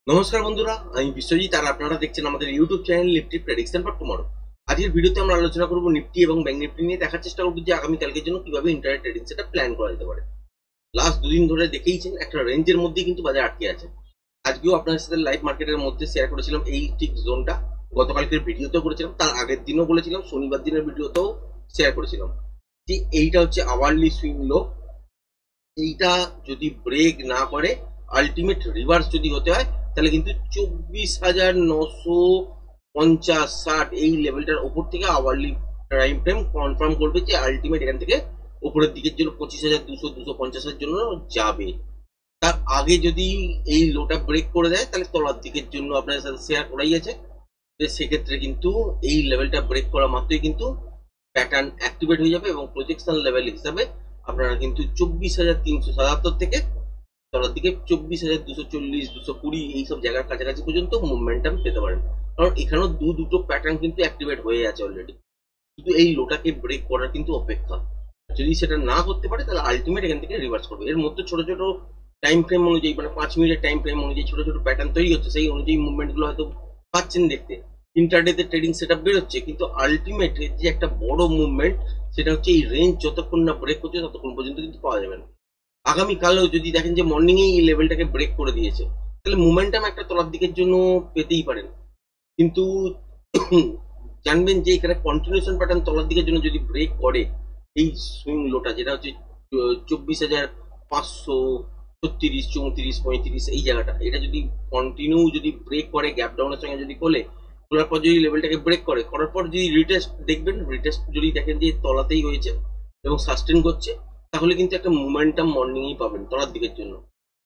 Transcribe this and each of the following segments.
নমস্কার বন্ধুরা, আমি বিশ্বজিৎ আর আপনারা দেখছেন আমাদের YouTube channel Nifty prediction for tomorrow. আজকের ভিডিওতে আমরা আলোচনা করব নিফটি এবং ব্যাংক নিফটি নিয়ে। দেখার চেষ্টা করব যে আগামীকালকের জন্য কিভাবে ইন্টারনেট ট্রেডিং সেটা প্ল্যান করা যেতে পারে। লাস্ট দুদিন ধরে দেখেইছেন একটা রেঞ্জের মধ্যেই কিন্তু বাজার আটকে আছে। আজকেও আপনাদের সাথে লাইভ মার্কেটের মধ্যে শেয়ার করেছিলাম এই ঠিক জোনটা। গতকালকের ভিডিওতেও করেছিলাম, তার আগের দিনও বলেছিলাম, শনিবার দিনের ভিডিওতেও শেয়ার করেছিলাম যে এইটা হচ্ছে আওয়ারলি সুইং লো। এইটা যদি ব্রেক না করে, আলটিমেট রিভার্স যদি হতে হয়, তাহলে কিন্তু 24,950-60 এই লেভেলটার উপর থেকে আওয়ারলি টাইম ফ্রেম কনফার্ম করবে যে আলটিমেট এখান থেকে উপরের দিকের জন্য 25,200-250-এর জন্য যাবে। তার আগে যদি এই লোটা ব্রেক করে দেয়, তাহলে তলার দিকের জন্য আপনাদের সাথে শেয়ার করাই আছে যে সেক্ষেত্রে কিন্তু এই লেভেলটা ব্রেক করা মাত্রই কিন্তু প্যাটার্ন অ্যাক্টিভেট হয়ে যাবে এবং প্রজেকশন লেভেল হিসাবে আপনারা কিন্তু 24,377 থেকে তলার দিকে 24,240-220 এইসব জায়গার কাছাকাছি পর্যন্ত মুভমেন্টাম পেতে পারেন। কারণ এখানেও দুটো প্যাটার্ন কিন্তু অ্যাক্টিভেট হয়ে আছে অলরেডি, শুধু এই লোটাকে ব্রেক করার কিন্তু অপেক্ষা। যদি সেটা না করতে পারে, তাহলে আলটিমেট এখান থেকে রিভার্স করবে। এর মধ্যে ছোট ছোট টাইম ফ্রেম অনুযায়ী, মানে 5 মিনিটের টাইম ফ্রেম অনুযায়ী ছোট ছোট প্যাটার্ন তৈরি হচ্ছে, সেই অনুযায়ী মুভমেন্ট গুলো হয়তো পাচ্ছেন দেখতে। ইন্টারডেতে ট্রেডিং সেটআপ বেরোচ্ছে, কিন্তু আলটিমেট যে একটা বড় মুভমেন্ট, সেটা হচ্ছে এই রেঞ্জ যতক্ষণ না ব্রেক হচ্ছে ততক্ষণ পর্যন্ত কিন্তু পাওয়া যাবে না। আগামীকালও যদি দেখেন যে মর্নিং এই লেভেলটাকে ব্রেক করে দিয়েছে, তাহলে মোমেন্টাম একটা তলার দিকের জন্য পেতেই পারেন। কিন্তু জানবেন যে এখানে কন্টিনিউশন প্যাটার্ন তলার দিকের জন্য যদি ব্রেক করে, এই সুইং লোটা যেটা হচ্ছে 24,536-34-34-35 এই জায়গাটা, এটা যদি কন্টিনিউ যদি ব্রেক করে, গ্যাপ ডাউনের সঙ্গে যদি খোলার পর যদি লেভেলটাকে ব্রেক করার পর যদি রিটেস্ট দেখবেন, রিটেস্ট যদি দেখেন যে তলাতেই হয়েছে এবং সাস্টেন করছে, তাহলে কিন্তু একটা মোমেন্টাম মর্নিংই পাবেন তলার দিকের জন্য।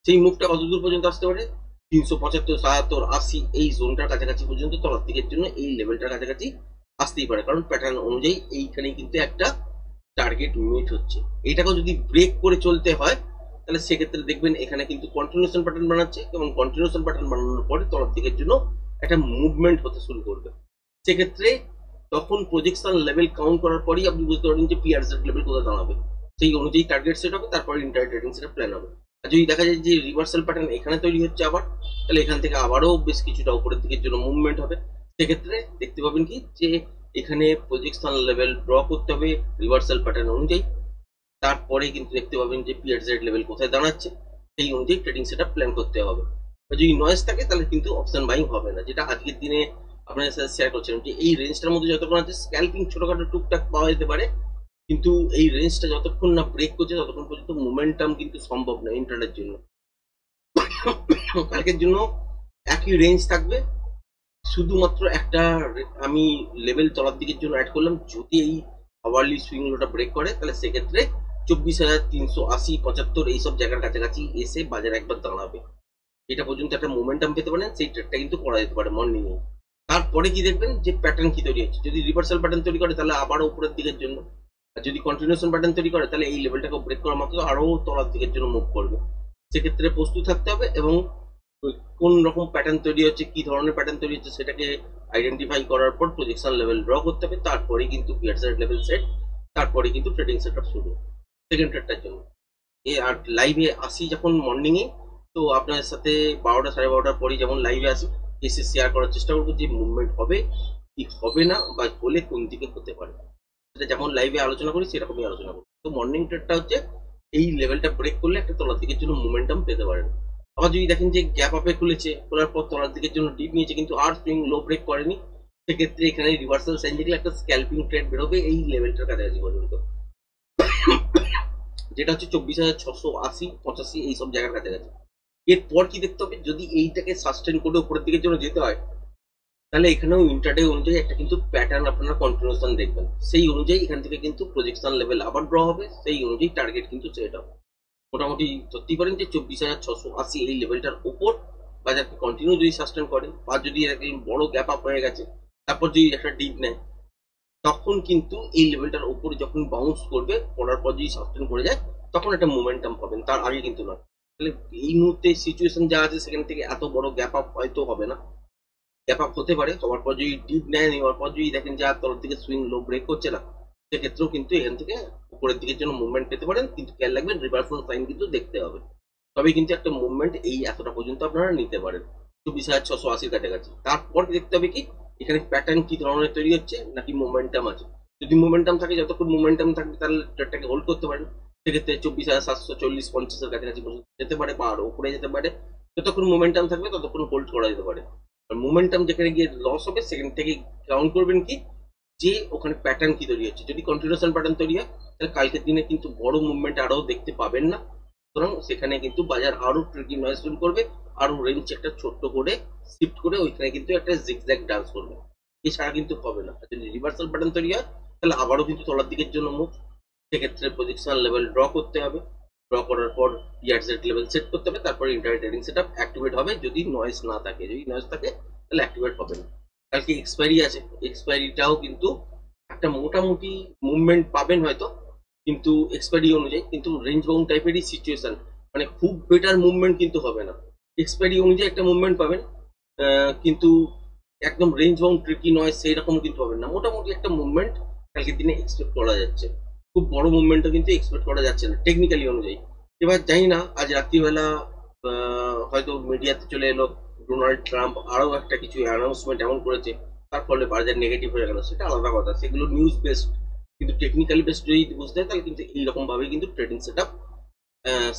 সেই মুভটা কতদূর পর্যন্ত আসতে পারে? 375-77-80 এই জোনটার কাছাকাছি পর্যন্ত তলার দিকের জন্য এই লেভেলটার কাছাকাছি আসতেই পারে, কারণ প্যাটার্ন অনুযায়ী এইখানেই কিন্তু একটা টার্গেট মিট হচ্ছে। এটাকেও যদি ব্রেক করে চলতে হয়, তাহলে সেক্ষেত্রে দেখবেন এখানে কিন্তু কন্টিনিউশন প্যাটার্ন বানাচ্ছে এবং কন্টিনিউশন প্যাটার্ন বানানোর পরে তলার দিকের জন্য একটা মুভমেন্ট হতে শুরু করবে। সেক্ষেত্রে তখন প্রজেকশন লেভেল কাউন্ট করার পরেই আপনি বুঝতে পারবেন যে পিআরজেড লেভেল কোথায় দাঁড়াবে। সেই অনুযায়ী টার্গেট সেট হবে, তারপরে ইন্টার ট্রেডিং সেটা প্ল্যান হবে। আর যদি দেখা যায় যে রিভার্সাল প্যাটার্ন এখানে তৈরি হচ্ছে আবার, তাহলে এখান থেকে আবারও বেশ কিছুটা উপরের দিকের জন্য মুভমেন্ট হবে। সেক্ষেত্রে দেখতে পাবেন কি যে এখানে প্রজেকশন লেভেল ড্র করতে হবে রিভার্সাল প্যাটার্ন অনুযায়ী। তারপরে কিন্তু দেখতে পাবেন যে পিআরজেড লেভেল কোথায় দাঁড়াচ্ছে, সেই অনুযায়ী ট্রেডিং সেটা প্ল্যান করতে হবে। যদি নয়েজ থাকে, তাহলে কিন্তু অপশন বাইং হবে না। যেটা আজকের দিনে আপনাদের সাথে শেয়ার করছিলাম যে এই রেঞ্জটার মধ্যে যতক্ষণ আছে স্ক্যাল্পিং ছোটখাটো টুকটাক পাওয়া যেতে পারে, কিন্তু এই রেঞ্জটা যতক্ষণ না ব্রেক করছে ততক্ষণ পর্যন্ত মোমেন্টাম কিন্তু সম্ভব না ইন্টারনেটের জন্য। কালকের জন্য একই রেঞ্জ থাকবে, শুধুমাত্র একটা আমি লেভেল তলার দিকের জন্য অ্যাড করলাম। যদি এই আওয়ারলি সুইং লোটা ব্রেক করে, তাহলে সেক্ষেত্রে 24,380-75 এইসব জায়গার কাছাকাছি এসে বাজার একবার দাঁড়াবে। এটা পর্যন্ত একটা মোমেন্টাম পেতে পারেন, সেই ট্রেডটা কিন্তু করা যেতে পারে মর্নিং এ। তারপরে কি দেখবেন যে প্যাটার্ন কি তৈরি হচ্ছে। যদি রিভার্সাল প্যাটার্ন তৈরি করে, তাহলে আবারও উপরের দিকের জন্য। আর যদি কন্টিনিউশন প্যাটার্ন তৈরি করে, তাহলে এই লেভেলটাকে ব্রেক করা মাত্র আরো তলার দিকের জন্য মুভ করবে। সেক্ষেত্রে প্রস্তুত থাকতে হবে এবং কোন রকম প্যাটার্ন তৈরি হচ্ছে, কি ধরনের প্যাটার্ন তৈরি হচ্ছে, সেটাকে আইডেন্টিফাই করার পর প্রজেকশন লেভেল ড্র করতে হবে। তারপরে কিন্তু পিয়ারসাইড লেভেল সেট, তারপরে কিন্তু ট্রেডিং সেটআপ শুরু সেকেন্ড ট্রেডটার জন্য। আর লাইভে আসি যখন মর্নিং এ, তো আপনার সাথে 12টা 12:30 পরে যেমন লাইভে আসি, এসে শেয়ার করার চেষ্টা করবো যে মুভমেন্ট হবে কি হবে না, বা হলে কোন দিকে হতে পারে। সেটা যেমন লাইভে আলোচনা করি সেরকমই আলোচনা করি। তো মর্নিং ট্রেডটা হচ্ছে এই লেভেলটা ব্রেক করলে একটা তলার দিকের জন্য মোমেন্টাম পেতে পারেন। আবার যদি দেখেন যে গ্যাপ আপে খুলেছে, খোলার পর তলার দিকের জন্য ডিপ নিয়েছে কিন্তু আর সুইং লো ব্রেক করেনি, সেক্ষেত্রে এখানে রিভার্সাল সাইন দেখলে একটা স্ক্যাল্পিং ট্রেড বেরোবে এই লেভেলটার কাছাকাছি পর্যন্ত, যেটা হচ্ছে 24,680-85 এইসব জায়গার কাছাকাছি। এরপর কি দেখতে হবে, যদি এইটাকে সাস্টেন করে উপরের দিকের জন্য যেতে হয়, তাহলে এখানেও ইন্টারডে অনুযায়ী একটা কিন্তু প্যাটার্ন আপনারা কন্টিনিউশন দেখবেন। সেই অনুযায়ী এখান থেকে কিন্তু প্রজেকশন লেভেল আবার ড্র হবে, সেই অনুযায়ী টার্গেট কিন্তু সেট হবে। মোটামুটি ধরতেই পারেন যে 24,680 এই লেভেলটার উপর বাজারকে কন্টিনিউ যদি সাস্টেন করে, বা যদি এরকম বড় গ্যাপ আপ হয়ে গেছে, তারপর যদি একটা ডিপ নেয়, তখন কিন্তু এই লেভেলটার উপরে যখন বাউন্স করবে, করার পর যদি সাস্টেন করে যায়, তখন একটা মোমেন্টাম পাবেন, তার আগে কিন্তু না। তাহলে এই মুহূর্তে সিচুয়েশন যা আছে, সেখান থেকে এত বড় গ্যাপ আপ হয়তো হবে না। গ্যাপ আপ হতে পারে, হওয়ার পর যদি ডিপ নেয়, নেওয়ার পর যদি দেখেন যে আর তলার দিকে সুইং লো ব্রেক করছে না, সেক্ষেত্রেও কিন্তু এখান থেকে উপরের দিকের জন্য মুভমেন্ট পেতে পারেন। কিন্তু খেয়াল রাখবেন রিভার্সাল সাইন কিন্তু দেখতে হবে, তবে কিন্তু একটা মুভমেন্ট এই এতটা পর্যন্ত আপনারা নিতে পারেন। 24,680 কাছাকাছি। তারপর দেখতে হবে কি এখানে প্যাটার্ন কি ধরনের তৈরি হচ্ছে নাকি মোমেন্টাম আছে। যদি মোমেন্টাম থাকে, যতক্ষণ মোমেন্টাম থাকবে তাহলে ট্রেডটাকে হোল্ড করতে পারেন। সেক্ষেত্রে 24,740-50 কাছাকাছি পর্যন্ত যেতে পারে বা আরো উপরে যেতে পারে। যতক্ষণ মোমেন্টাম থাকবে ততক্ষণ হোল্ড করা যেতে পারে। আর মোমেন্টাম যেখানে গিয়ে লস হবে সেখান থেকে কাউন্ট করবেন কি যে ওখানে প্যাটার্ন কি তৈরি হচ্ছে। যদি কন্টিনিউশন প্যাটার্ন তৈরি হয় তাহলে কালকের দিনে কিন্তু বড় মুভমেন্ট আরো দেখতে পাবেন না। সুতরাং সেখানে কিন্তু বাজার আরো ট্রেডিং নয়েজ শুরু করবে, আরো রেঞ্জ একটা ছোট্ট করে শিফট করে ওইখানে কিন্তু একটা জিগজ্যাগ ডান্স করবে। এছাড়া কিন্তু হবে না। যদি রিভার্সাল প্যাটার্ন তৈরি হয় তাহলে আবারও কিন্তু তলার দিকের জন্য মুভ। সেক্ষেত্রে পজিশনাল লেভেল ড্র করতে হবে। ড্র করার পর পিআরজেড লেভেল সেট করতে হবে। তারপর ইন্টার ট্রেডিং সেটআপ অ্যাক্টিভেট হবে যদি নয়েজ না থাকে। যদি নয়েজ থাকে তাহলে অ্যাক্টিভেট হবে না। কালকে এক্সপায়ারি আছে, এক্সপায়ারিটাও কিন্তু একটা মোটামুটি মুভমেন্ট পাবেন হয়তো, কিন্তু এক্সপায়ারি অনুযায়ী কিন্তু রেঞ্জ বাউন্ড টাইপেরই সিচুয়েশন, মানে খুব বেটার মুভমেন্ট কিন্তু হবে না। এক্সপায়ারি অনুযায়ী একটা মুভমেন্ট পাবেন, কিন্তু একদম রেঞ্জ বাউন্ড ট্রিকি নয় সেই রকম কিন্তু পাবেন না। মোটামুটি একটা মুভমেন্ট কালকের দিনে এক্সপেক্ট করা যাচ্ছে। খুব বড় মুভমেন্টও কিন্তু এক্সপেক্ট করা যাচ্ছে না টেকনিক্যালি অনুযায়ী। এবার জানি না আজ রাত্রিবেলা হয়তো মিডিয়াতে চলে এলো ডোনাল্ড ট্রাম্প আরো একটা কিছু অ্যানাউন্সমেন্ট এমন করেছে তার ফলে বাজার নেগেটিভ হয়ে গেল, সেটা আলাদা কথা, সেগুলো নিউজ বেসড। কিন্তু টেকনিক্যালি বেসড যদি বুঝতে হয় তাহলে কিন্তু এইরকম ভাবে কিন্তু ট্রেডিং সেটআপ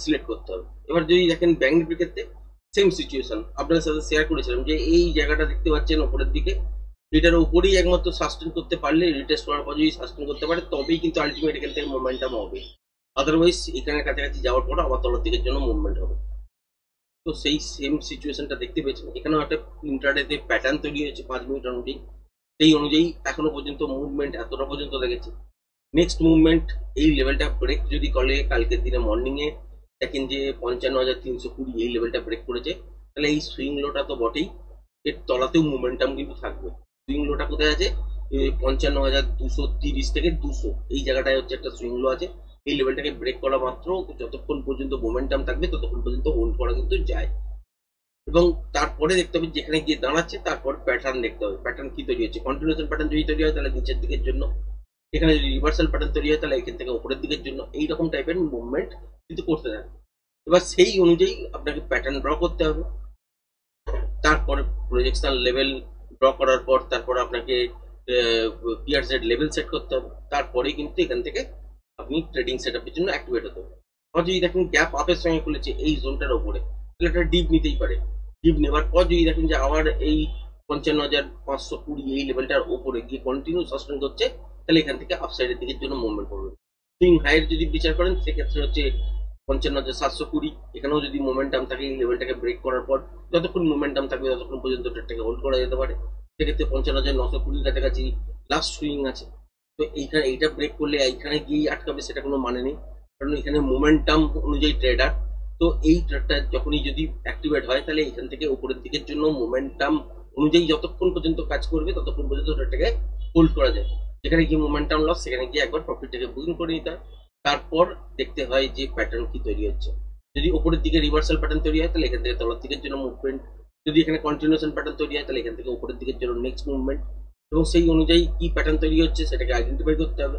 সিলেক্ট করতে হবে। এবার যদি দেখেন ব্যাংক নিফটির ক্ষেত্রে সেম সিচুয়েশন আপনাদের সাথে শেয়ার করেছিলাম যে এই জায়গাটা দেখতে পাচ্ছেন ওপরের দিকে, এটার উপরেই একমাত্র সাস্টেন করতে পারলে, রিটেস্ট করার পর যদি সাস্টেন করতে পারে তবেই কিন্তু আলটিমেট এখান থেকে মোমেন্টাম হবে। আদারওয়াইজ এখানের কাছাকাছি যাওয়ার পর আবার তলার দিকের জন্য মুভমেন্ট হবে। তো সেই সেম সিচুয়েশনটা দেখতে পেয়েছেন। এখানেও একটা ইন্টারডেতে প্যাটার্ন তৈরি হয়েছে 5 মিনিট অনুযায়ী। সেই অনুযায়ী এখনো পর্যন্ত মুভমেন্ট এতটা পর্যন্ত দেখেছে। নেক্সট মুভমেন্ট এই লেভেলটা ব্রেক যদি করে, কালকের দিনে মর্নিং এ দেখেন যে 55,320 এই লেভেলটা ব্রেক করেছে, তাহলে এই সুইং লোটা তো বটেই, এর তলাতেও মুভমেন্টাম কিন্তু থাকবে। সুইং লোটা কোথায় আছে? 55,230 থেকে 200 এই জায়গাটায় হচ্ছে একটা সুইং লো আছে। এই লেভেলটাকে ব্রেক করা মাত্র যতক্ষণ পর্যন্ত মোমেন্টাম থাকবে ততক্ষণ পর্যন্ত হোল্ড করা কিন্তু যায়। এবং তারপরে দেখতে হবে যেখানে গিয়ে দাঁড়াচ্ছে তারপর প্যাটার্ন দেখতে হবে। প্যাটার্ন কি তৈরি হচ্ছে? কন্টিনিউশন প্যাটার্ন যদি তৈরি হয় তাহলে নিচের দিকের জন্য, এখানে যদি রিভার্সাল প্যাটার্ন তৈরি হয় তাহলে এখান থেকে উপরের দিকের জন্য, এইরকম টাইপের মুভমেন্ট কিন্তু করতে থাকে। এবার সেই অনুযায়ী আপনাকে প্যাটার্ন ড্র করতে হবে। তারপরে প্রজেকশন লেভেল ড্র করার পর তারপর আপনাকে পিআরজেড লেভেল সেট করতে হবে। তারপরেই কিন্তু এখান থেকে আপনি ট্রেডিং সেটআপের জন্য অ্যাক্টিভেট হতে হবে। আর যদি দেখেন গ্যাপ আপের সঙ্গে খুলেছে এই জোনটার ওপরে, তাহলে একটা ডিপ নিতেই পারে। ডিপ নেওয়ার পর যদি দেখেন যে আবার এই 55,520 এই লেভেলটার ওপরে গিয়ে কন্টিনিউ সাস্টেন করছে, তাহলে এখান থেকে আপসাইডের দিকের জন্য মুভমেন্ট করবে। সুইং হাইয়ের যদি বিচার করেন সেক্ষেত্রে হচ্ছে 55,720, এখানেও যদি মোমেন্টাম থাকে এই লেভেলটাকে ব্রেক করার পর যতক্ষণ মোমেন্টাম থাকবে ততক্ষণ পর্যন্ত ট্রেডটাকে হোল্ড করা যেতে পারে। সেক্ষেত্রে 55,920 কাছাকাছি লাস্ট সুইং আছে। তো এইখানে এইটা ব্রেক করলে এইখানে গিয়ে আটকাবে সেটা কোনো মানে নেই, কারণ এখানে মোমেন্টাম অনুযায়ী ট্রেডার। তো এই ট্রেডটা যখনই যদি অ্যাক্টিভেট হয় তাহলে এখান থেকে উপরের দিকের জন্য মোমেন্টাম অনুযায়ী যতক্ষণ পর্যন্ত কাজ করবে ততক্ষণ পর্যন্ত ট্রেডটাকে হোল্ড করা যায়। যেখানে গিয়ে মোমেন্টাম লস সেখানে গিয়ে একবার প্রফিটটাকে বুকিং করে নিতে হয়। তারপর দেখতে হয় যে প্যাটার্ন কি তৈরি হচ্ছে। যদি উপরের দিকে রিভার্সাল প্যাটার্ন তৈরি হয় তাহলে এখান থেকে তলার দিকের জন্য মুভমেন্ট। যদি এখানে কন্টিনিউশন প্যাটার্ন তৈরি হয় তাহলে এখান থেকে উপরের দিকের জন্য নেক্সট মুভমেন্ট। এবং সেই অনুযায়ী কি প্যাটার্ন তৈরি হচ্ছে সেটাকে আইডেন্টিফাই করতে হবে।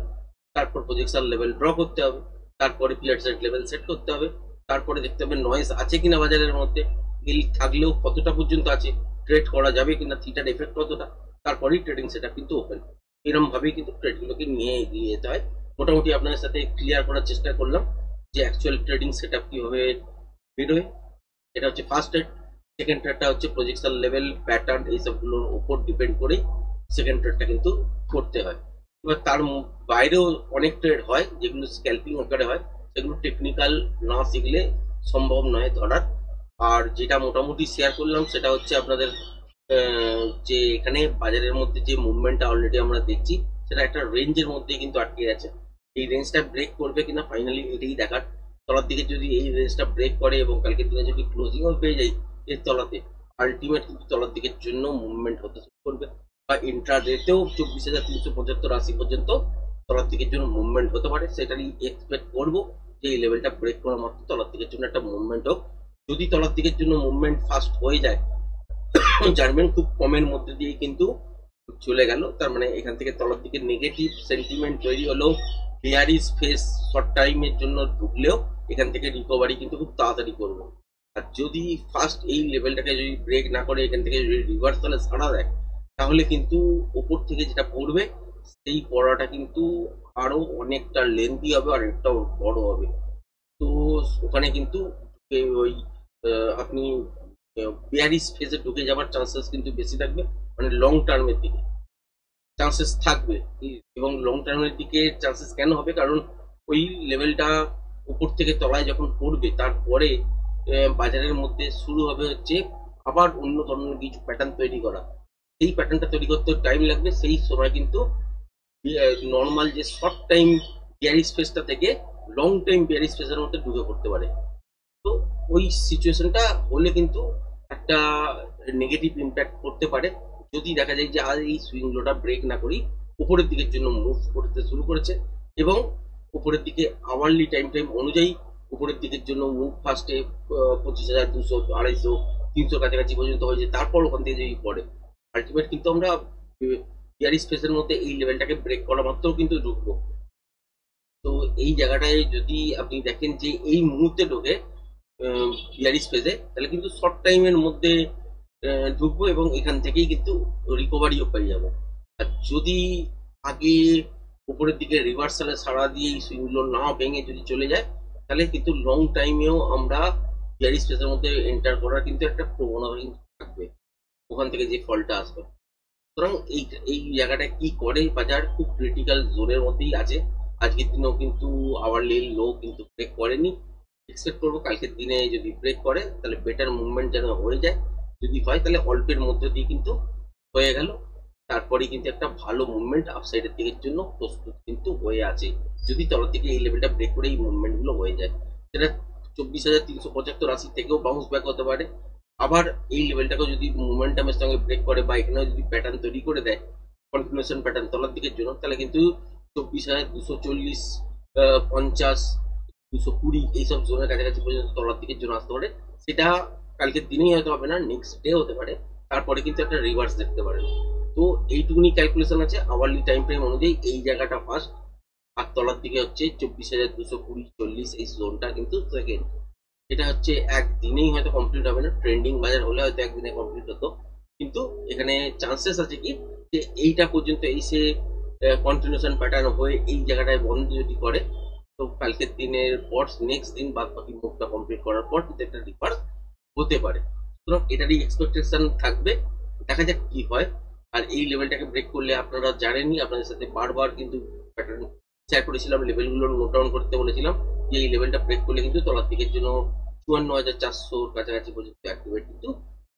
তারপর প্রজেকশন লেভেল ড্র করতে হবে। তারপরে পিআরজেড লেভেল সেট করতে হবে। তারপরে দেখতে হবে নয়েজ আছে কিনা বাজারের মধ্যে, মিল থাকলেও কতটা পর্যন্ত আছে, ট্রেড করা যাবে কিনা, থিটার এফেক্ট কতটা, তারপরেই ট্রেডিং সেটা কিন্তু ওপেন। এরকম ভাবেই কিন্তু ট্রেডগুলোকে নিয়ে এগিয়ে যেতে হয়। মোটামুটি আপনাদের সাথে ক্লিয়ার করার চেষ্টা করলাম যে অ্যাকচুয়াল ট্রেডিং সেটআপ কিভাবে বেরোয়। এটা হচ্ছে ফার্স্ট ট্রেড। সেকেন্ড ট্রেডটা হচ্ছে প্রজেকশন লেভেল, প্যাটার্ন এইসবগুলোর উপর ডিপেন্ড করেই সেকেন্ড ট্রেডটা কিন্তু করতে হয়। এবার তার বাইরেও অনেক ট্রেড হয় যেগুলো স্ক্যাল্পিং আকারে হয়, সেগুলো টেকনিক্যাল না শিখলে সম্ভব নয় ধরার। আর যেটা মোটামুটি শেয়ার করলাম সেটা হচ্ছে আপনাদের যে এখানে বাজারের মধ্যে যে মুভমেন্টটা অলরেডি আমরা দেখছি সেটা একটা রেঞ্জের মধ্যে কিন্তু আটকে গেছে। এই রেঞ্জটা ব্রেক করবে কিনা ফাইনালি এটাই দেখার। তলার দিকে যদি এই রেঞ্জটা ব্রেক করে এবং কালকের দিনে যদি ক্লোজিংও পেয়ে যায় এর তলাতে, আলটিমেট কিন্তু তলার দিকের জন্য মুভমেন্ট হতে শুরু করবে। বা ইন্ট্রাডেতেও 24,375-80 পর্যন্ত তলার দিকের জন্য মুভমেন্ট হতে পারে। সেটারই এক্সপেক্ট করবো যে এই লেভেলটা ব্রেক করা মাত্র তলার দিকের জন্য একটা মুভমেন্ট হোক। যদি তলার দিকের জন্য মুভমেন্ট ফাস্ট হয়ে যায়, জার্মান খুব কমের মধ্যে দিয়ে কিন্তু চলে গেল, তার মানে এখান থেকে তলার দিকে নেগেটিভ সেন্টিমেন্ট তৈরি হলো, বেয়ারিশ ফেস শর্ট টাইমের জন্য ঢুকলেও এখান থেকে রিকভারি কিন্তু খুব তাড়াতাড়ি করবো। আর যদি ফার্স্ট এই লেভেলটাকে যদি ব্রেক না করে এখান থেকে যদি রিভার্সালে ছাড়া দেয়, তাহলে কিন্তু ওপর থেকে যেটা পড়বে সেই পড়াটা কিন্তু আরো অনেকটা লেন্থি হবে, অনেকটা বড় হবে। তো ওখানে কিন্তু ওই আপনি বেয়ারিশ ফেজে ঢুকে যাওয়ার চান্সেস কিন্তু বেশি থাকবে, মানে লং টার্মের দিকে চান্সেস থাকবে। এবং লং টার্মের দিকে চান্সেস কেন হবে, কারণ ওই লেভেলটা উপর থেকে তলায় যখন পড়বে তারপরে বাজারের মধ্যে শুরু হবে হচ্ছে আবার অন্য ধরনের কিছু প্যাটার্ন তৈরি করা। সেই প্যাটার্নটা তৈরি করতে টাইম লাগবে, সেই সময় কিন্তু নর্মাল যে শর্ট টাইম বিয়ারিশ ফেজটা থেকে লং টাইম বিয়ারিশ ফেজের মধ্যে ঢুকে পড়তে পারে। তো ওই সিচুয়েশনটা হলে কিন্তু একটা নেগেটিভ ইম্প্যাক্ট করতে পারে। যদি দেখা যায় যে আজ এই সুইং লোটা ব্রেক না করি উপরের দিকের জন্য মুভ করতে শুরু করেছে, এবং উপরের দিকে আওয়ারলি টাইম অনুযায়ী উপরের দিকের জন্য মুভ ফার্স্টে 25,000, 200, 250, 300 কাছাকাছি পর্যন্ত হয়েছে, তারপর ওখান থেকে যদি পড়ে আলটিমেট কিন্তু আমরা বিয়ারিশ ফেজের মধ্যে এই লেভেলটাকে ব্রেক করা মাত্র কিন্তু ঢুকবো। তো এই জায়গাটায় যদি আপনি দেখেন যে এই মুহূর্তে ঢোকে বিয়ারিশ ফেজে, তাহলে কিন্তু শর্ট টাইমের মধ্যে ঢুকবো এবং এখান থেকেই কিন্তু রিকভারিও পেয়ে যাবো। আর যদি আগে উপরের দিকে রিভার্সালে সাড়া দিয়ে এই সুইংগুলো না ভেঙে যদি চলে যায়, তাহলে কিন্তু লং টাইমেও আমরা বিয়ারিশ ফেজের মধ্যে এন্টার করার কিন্তু একটা প্রবণতা কিন্তু থাকবে, ওখান থেকে যে ফলটা আসবে। সুতরাং এই জায়গাটা কি করে বাজার খুব ক্রিটিক্যাল জোনের মধ্যেই আছে। আজকের দিনেও কিন্তু আওয়ারলি লো কিন্তু ব্রেক করেনি। এক্সপেক্ট করবো কালকের দিনে যদি ব্রেক করে তাহলে বেটার মুভমেন্ট যেন হয়ে যায়। যদি হয় তাহলে অল্পের মধ্যে দিয়ে কিন্তু হয়ে গেল, তারপরে কিন্তু একটা ভালো মুভমেন্ট আপসাইডের দিকের জন্য প্রস্তুত কিন্তু হয়ে আছে। যদি তলার থেকে এই লেভেলটা ব্রেক করে এই মুভমেন্ট গুলো হয়ে যায়, সেটা 24,375 থেকেও বাউন্স ব্যাক হতে পারে। আবার এই লেভেলটাকে যদি মোমেন্টামের সঙ্গে ব্রেক করে বা এখানেও যদি প্যাটার্ন তৈরি করে দেয় কন্টিনিউশন প্যাটার্ন তলার দিকের জন্য, তাহলে কিন্তু 24,240, 50, 220 এইসব জোনের কাছাকাছি পর্যন্ত তলার দিকের জন্য আসতে পারে। সেটা কালকের দিনেই হয়তো হবে না, নেক্সট ডে হতে পারে, তারপরে কিন্তু একটা রিভার্স দেখতে পারেন। তো এইটুকুনি ক্যালকুলেশন আছে আওয়ারলি টাইম ফ্রেম অনুযায়ী। এই জায়গাটা ফার্স্ট, আর তলার দিকে হচ্ছে 24,220, 40 এই জোনটা কিন্তু সেকেন্ড। এটা হচ্ছে একদিনেই হয়তো কমপ্লিট হবে না, ট্রেন্ডিং বাজার হলে হয়তো একদিনে কমপ্লিট হতো, কিন্তু এখানে চান্সেস আছে কি যে এইটা পর্যন্ত এসে কন্টিনিউশন প্যাটার্ন হয়ে এই জায়গাটায় বন্ধ যদি করে, তো কালকের দিনের পর নেক্সট দিন বাদ বাকি মুভটা কমপ্লিট করার পর কিন্তু একটা রিভার্স হতে পারে। সুতরাং এটারই এক্সপেকটেশন থাকবে, দেখা যাক কি হয়। আর এই লেভেলটাকে ব্রেক করলে আপনারা জানেনই, আপনাদের সাথে বারবার কিন্তু প্যাটার্ন শেয়ার করেছিলাম, লেভেলগুলো নোট ডাউন করতে বলেছিলাম যে এই লেভেলটা ব্রেক করলে কিন্তু তলার দিকের জন্য 54,400 কাছাকাছি পর্যন্ত অ্যাক্টিভেট কিন্তু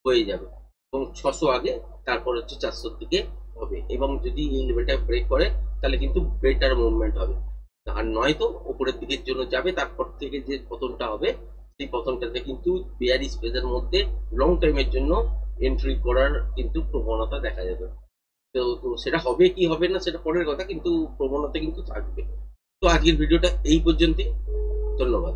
হয়ে যাবে, এবং 600 আগে, তারপর হচ্ছে 400 দিকে হবে। এবং যদি এই লেভেলটা ব্রেক করে তাহলে কিন্তু বেটার মুভমেন্ট হবে, আর নয়তো উপরের দিকের জন্য যাবে, তারপর থেকে যে পতনটা হবে সেই পতনটাতে কিন্তু বেয়ারিশ ফেজের মধ্যে লং টাইমের জন্য এন্ট্রি করার কিন্তু প্রবণতা দেখা যাবে। তো সেটা হবে কি হবে না সেটা পরের কথা, কিন্তু প্রবণতা কিন্তু থাকবে। তো আজকের ভিডিওটা এই পর্যন্তই, ধন্যবাদ।